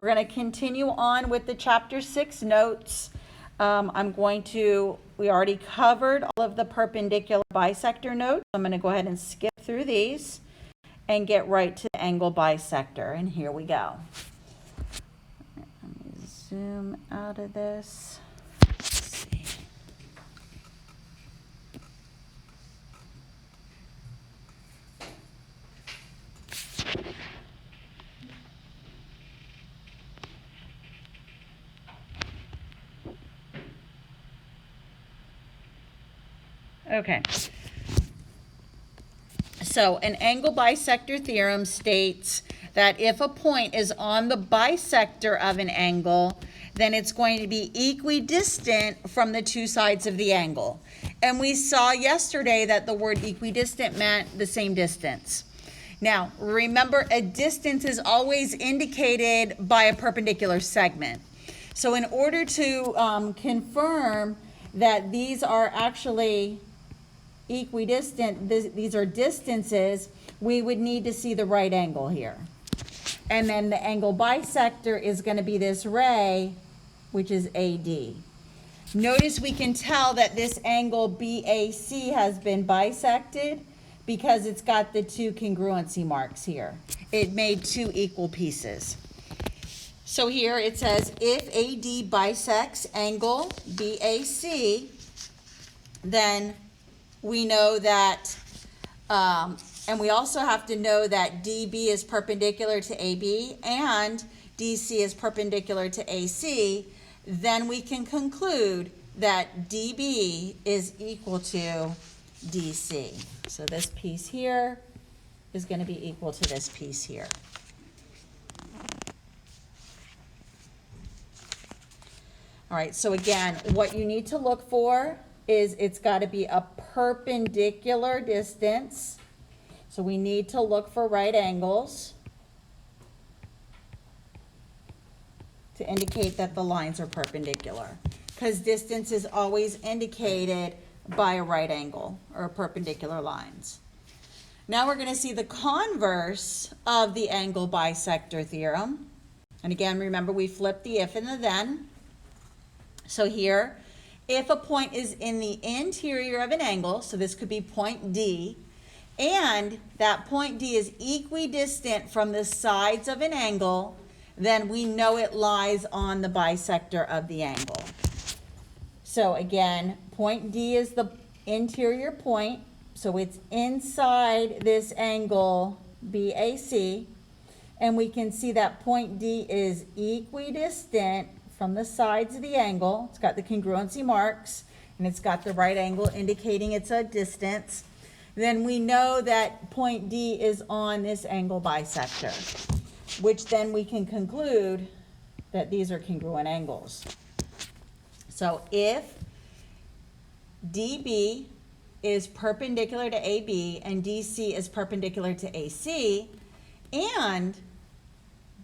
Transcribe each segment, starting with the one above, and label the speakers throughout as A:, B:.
A: We're going to continue on with the chapter 6 notes. We already covered all of the perpendicular bisector notes. I'm going to go ahead and skip through these and get right to the angle bisector. And here we go. Let me zoom out of this. Let's see. Okay. So an angle bisector theorem states that if a point is on the bisector of an angle, then it's going to be equidistant from the two sides of the angle. And we saw yesterday that the word equidistant meant the same distance. Now, remember, a distance is always indicated by a perpendicular segment. So in order to confirm that these are actually equidistant, these are distances, we would need to see the right angle here. And then the angle bisector is going to be this ray, which is AD. Notice we can tell that this angle BAC has been bisected because it's got the two congruency marks here. It made two equal pieces. So here it says, if AD bisects angle BAC, then we know that, and we also have to know that DB is perpendicular to AB and DC is perpendicular to AC, then we can conclude that DB is equal to DC. So this piece here is going to be equal to this piece here. All right, so again, what you need to look for is it's got to be a perpendicular distance. So we need to look for right angles to indicate that the lines are perpendicular, because distance is always indicated by a right angle or perpendicular lines. Now we're going to see the converse of the angle bisector theorem. And again, remember we flipped the if and the then. So here, if a point is in the interior of an angle, so this could be point D, and that point D is equidistant from the sides of an angle, then we know it lies on the bisector of the angle. So again, point D is the interior point, so it's inside this angle BAC, and we can see that point D is equidistant from the sides of the angle. It's got the congruency marks, and it's got the right angle indicating it's a distance. Then we know that point D is on this angle bisector, which then we can conclude that these are congruent angles. So if DB is perpendicular to AB and DC is perpendicular to AC, and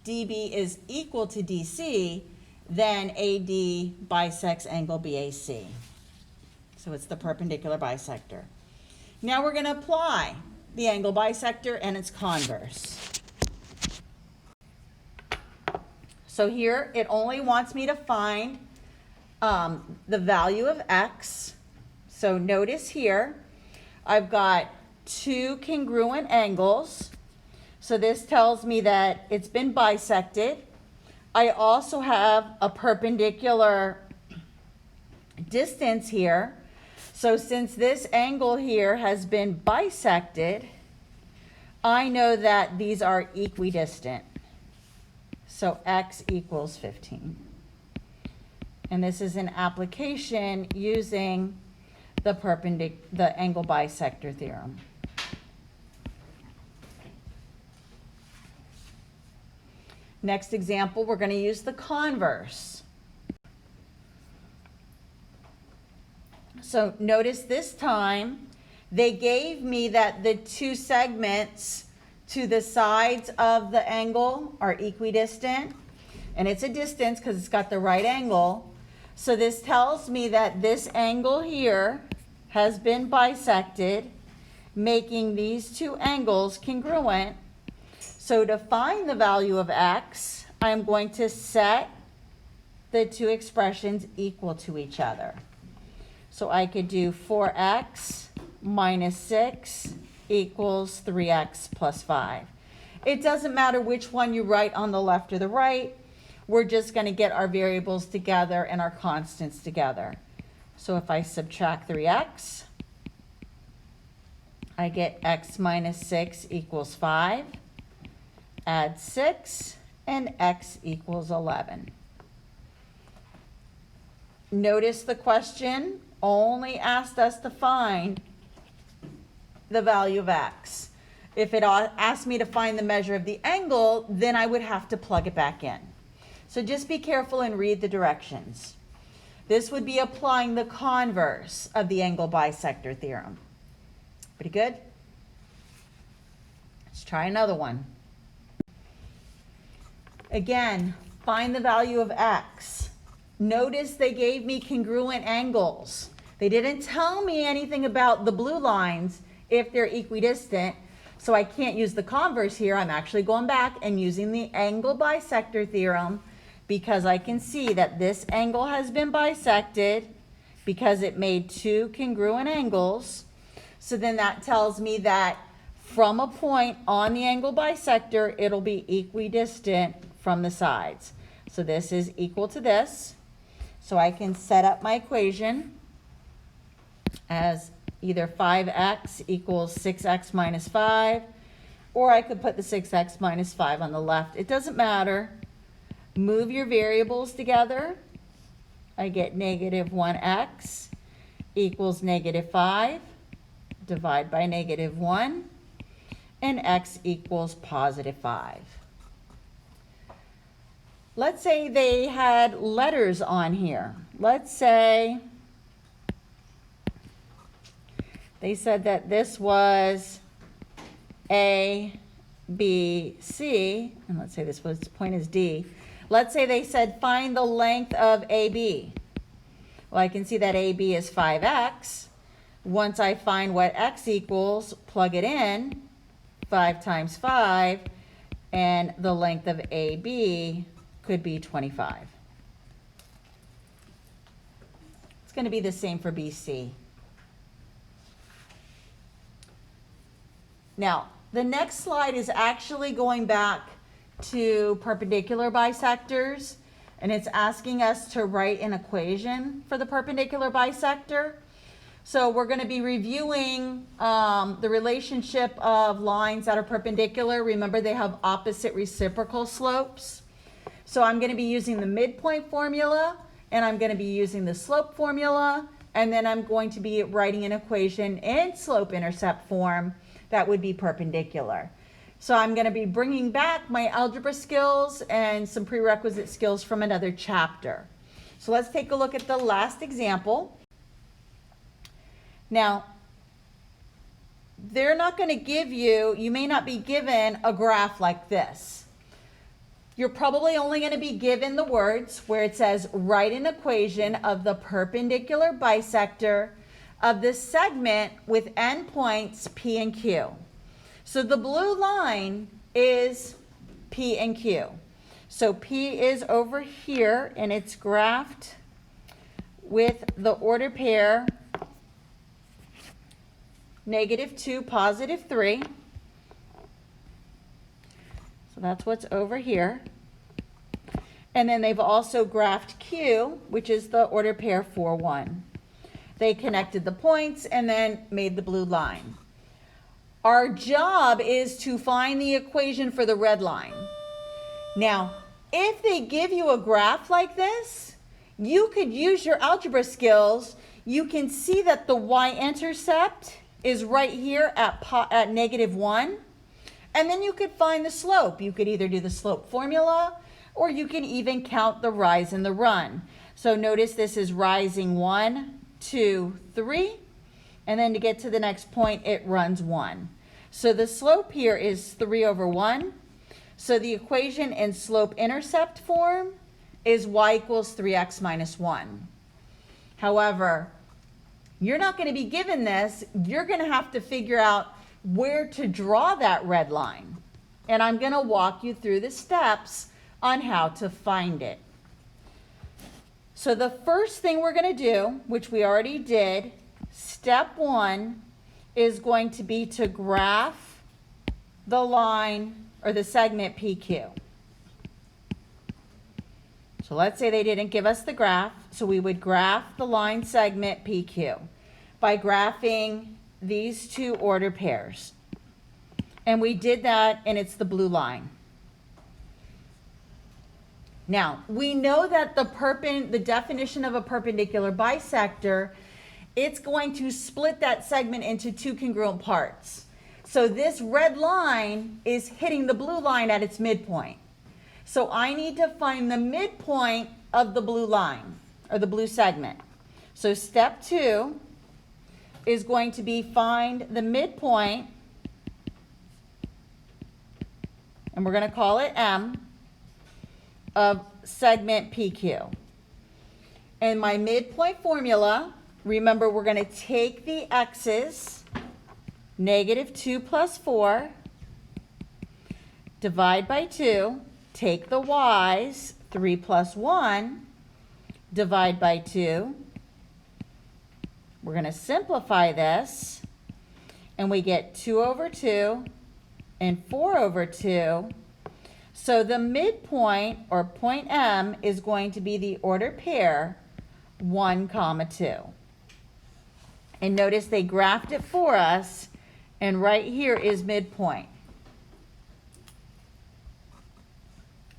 A: DB is equal to DC, then AD bisects angle BAC. So it's the perpendicular bisector. Now we're going to apply the angle bisector and its converse. So here it only wants me to find the value of x. So notice here I've got two congruent angles. So this tells me that it's been bisected. I also have a perpendicular distance here. So since this angle here has been bisected, I know that these are equidistant. So x equals 15. And this is an application using the angle bisector theorem. Next example, we're going to use the converse. So notice this time, they gave me that the two segments to the sides of the angle are equidistant, and it's a distance because it's got the right angle. So this tells me that this angle here has been bisected, making these two angles congruent. So to find the value of x, I'm going to set the two expressions equal to each other. So I could do 4x minus 6 equals 3x plus 5. It doesn't matter which one you write on the left or the right. We're just going to get our variables together and our constants together. So if I subtract 3x, I get x minus 6 equals 5. Add 6, and x equals 11. Notice the question only asked us to find the value of x. If it asked me to find the measure of the angle, then I would have to plug it back in. So just be careful and read the directions. This would be applying the converse of the angle bisector theorem. Pretty good? Let's try another one. Again, find the value of x. Notice they gave me congruent angles. They didn't tell me anything about the blue lines if they're equidistant, so I can't use the converse here. I'm actually going back and using the angle bisector theorem because I can see that this angle has been bisected because it made two congruent angles. So then that tells me that from a point on the angle bisector, it'll be equidistant from the sides. So this is equal to this. So I can set up my equation as either 5x equals 6x minus 5, or I could put the 6x minus 5 on the left. It doesn't matter. Move your variables together. I get negative 1x equals negative 5. Divide by negative 1, and x equals positive 5. Let's say they had letters on here. Let's say they said that this was A, B, C, and let's say this point is D. Let's say they said find the length of AB. Well, I can see that AB is 5x. Once I find what x equals, plug it in, 5 times 5, and the length of AB could be 25. It's going to be the same for BC. Now, the next slide is actually going back to perpendicular bisectors, and it's asking us to write an equation for the perpendicular bisector. So we're going to be reviewing the relationship of lines that are perpendicular. Remember, they have opposite reciprocal slopes. So I'm going to be using the midpoint formula, and I'm going to be using the slope formula, and then I'm going to be writing an equation in slope-intercept form that would be perpendicular. So I'm going to be bringing back my algebra skills and some prerequisite skills from another chapter. So let's take a look at the last example. Now, they're not going to give you, you may not be given a graph like this. You're probably only going to be given the words where it says write an equation of the perpendicular bisector of the segment with endpoints P and Q. So the blue line is P and Q. So P is over here and it's graphed with the order pair -2, +3. So that's what's over here. And then they've also graphed Q, which is the order pair 4, 1. They connected the points and then made the blue line. Our job is to find the equation for the red line. Now, if they give you a graph like this, you could use your algebra skills. You can see that the y-intercept is right here at -1. And then you could find the slope. You could either do the slope formula, or you can even count the rise and the run. So notice this is rising 1, 2, 3, and then to get to the next point, it runs 1. So the slope here is 3/1. So the equation in slope-intercept form is y equals 3x minus 1. However, you're not going to be given this. You're going to have to figure out where to draw that red line. And I'm going to walk you through the steps on how to find it. So the first thing we're going to do, which we already did, step 1 is going to be to graph the line or the segment PQ. So let's say they didn't give us the graph, so we would graph the line segment PQ by graphing these two order pairs. And we did that, and it's the blue line. Now, we know that the definition of a perpendicular bisector, it's going to split that segment into two congruent parts. So this red line is hitting the blue line at its midpoint. So I need to find the midpoint of the blue line, or the blue segment. So step 2 is going to be find the midpoint, and we're going to call it M, of segment PQ. And my midpoint formula, remember we're going to take the x's, -2 plus 4, divide by 2, take the y's, 3 plus 1, divide by 2. We're going to simplify this, and we get 2 over 2 and 4 over 2. So the midpoint, or point M, is going to be the order pair 1, 2. And notice they graphed it for us, and right here is midpoint.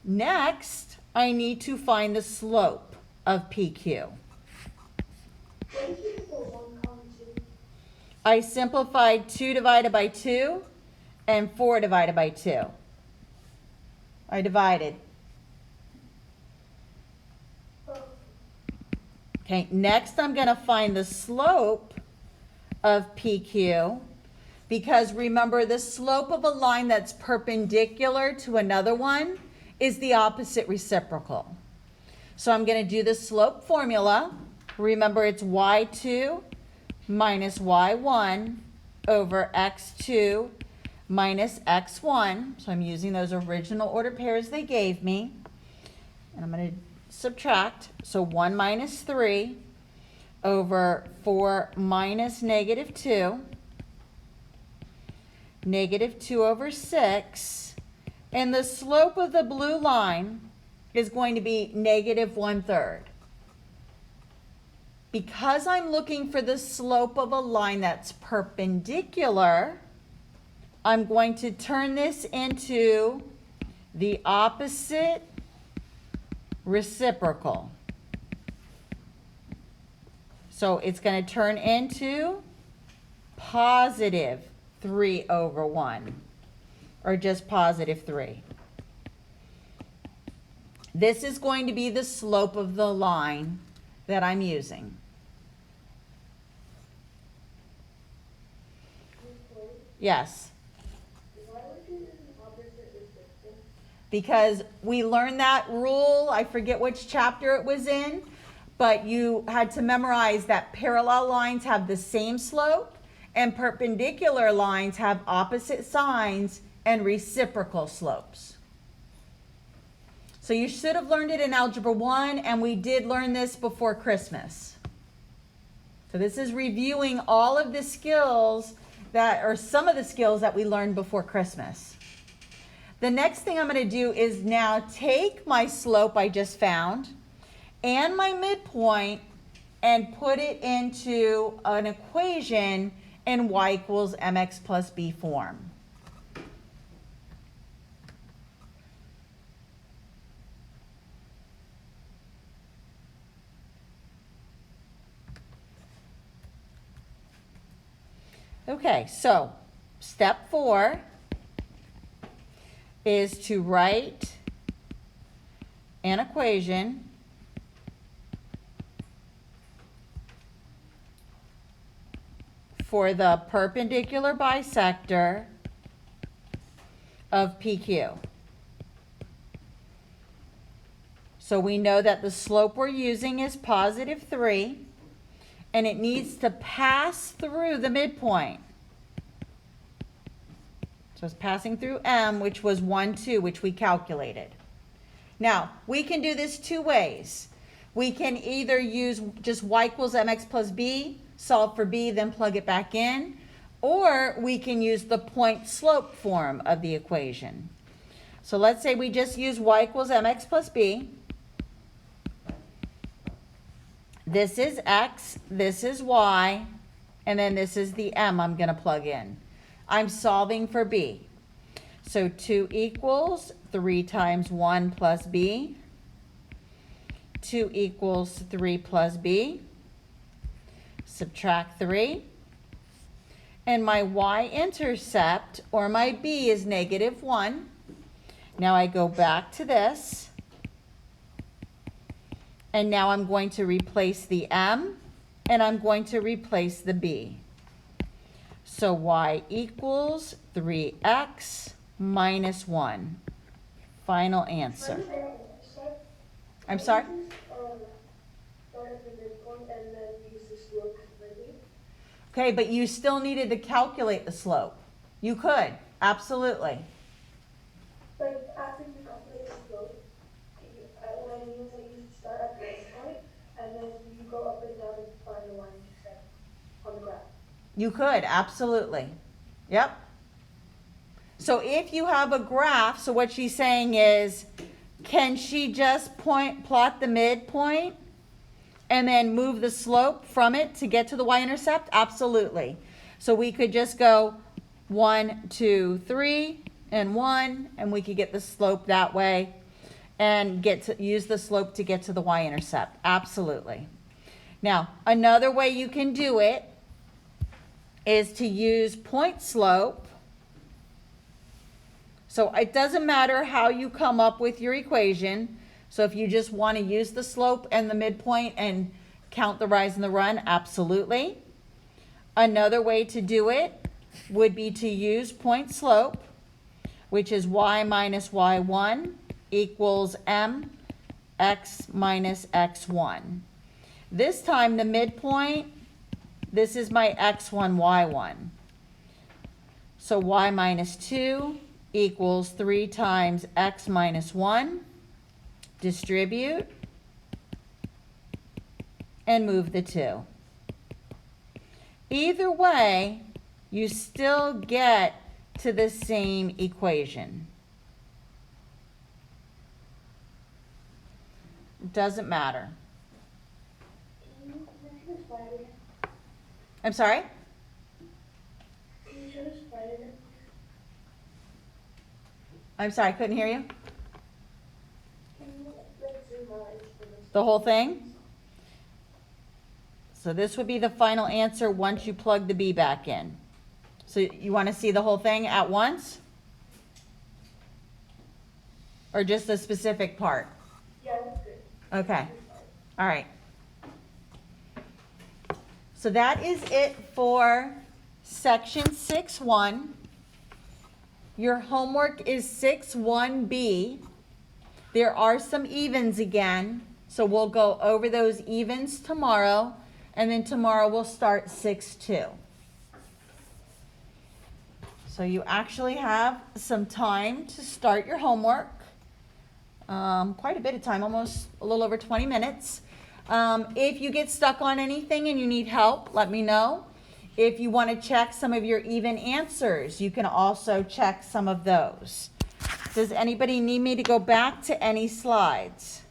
A: Next, I need to find the slope of PQ. I simplified 2 divided by 2 and 4 divided by 2. I divided. Okay, next I'm going to find the slope of PQ, because remember, the slope of a line that's perpendicular to another one is the opposite reciprocal. So I'm going to do the slope formula. Remember, it's y2 minus y1 over x2 minus x1. So I'm using those original order pairs they gave me. And I'm going to subtract. So 1 minus 3 over 4 minus -2. -2 over 6. And the slope of the blue line is going to be -1/3. Because I'm looking for the slope of a line that's perpendicular, I'm going to turn this into the opposite reciprocal. So it's going to turn into +3 over 1, or just +3. This is going to be the slope of the line that I'm using. Yes. Because we learned that rule, I forget which chapter it was in, but you had to memorize that parallel lines have the same slope and perpendicular lines have opposite signs and reciprocal slopes. So you should have learned it in Algebra 1, and we did learn this before Christmas. So this is reviewing all of the skills or some of the skills that we learned before Christmas. The next thing I'm going to do is now take my slope I just found and my midpoint and put it into an equation in y equals mx plus b form. Okay, so step 4 is to write an equation for the perpendicular bisector of PQ. So we know that the slope we're using is +3, and it needs to pass through the midpoint. So it's passing through M, which was 1, 2, which we calculated. Now, we can do this two ways. We can either use just y equals mx plus b, solve for b, then plug it back in, or we can use the point slope form of the equation. So let's say we just use y equals mx plus b. This is x, this is y, and then this is the m I'm going to plug in. I'm solving for b. So 2 equals 3 times 1 plus b. 2 equals 3 plus b. Subtract 3. And my y-intercept, or my b, is -1. Now I go back to this. And now I'm going to replace the m, and I'm going to replace the b. So y equals 3x minus 1. Final answer. I'm sorry? Okay, but you still needed to calculate the slope. You could, absolutely.
B: But after you calculate the slope, what I mean is that you start at the midpoint, and then you go up and down and find the line you set on the graph.
A: You could, absolutely. Yep. So if you have a graph, so what she's saying is, can she just plot the midpoint and then move the slope from it to get to the y-intercept? Absolutely. So we could just go 1, 2, 3, and 1, and we could get the slope that way and use the slope to get to the y-intercept. Absolutely. Now, another way you can do it is to use point slope. So it doesn't matter how you come up with your equation. So if you just want to use the slope and the midpoint and count the rise and the run, absolutely. Another way to do it would be to use point slope, which is y minus y1 equals m x minus x1. This time the midpoint, this is my x1, y1. So y minus 2 equals 3 times x minus 1. Distribute and move the 2. Either way, you still get to the same equation. It doesn't matter.
B: Can you mention the slide again?
A: I'm sorry?
B: Can you show the slide again?
A: I'm sorry, I couldn't hear you.
B: Can you zoom out for this?
A: The whole thing? So this would be the final answer once you plug the b back in. So you want to see the whole thing at once? Or just a specific part?
B: Yeah, that's good.
A: Okay. All right. So that is it for section 6.1. Your homework is 6.1b. There are some evens again, so we'll go over those evens tomorrow, and then tomorrow we'll start 6.2. So you actually have some time to start your homework. Quite a bit of time, almost a little over 20 minutes. If you get stuck on anything and you need help, let me know. If you want to check some of your even answers, you can also check some of those. Does anybody need me to go back to any slides?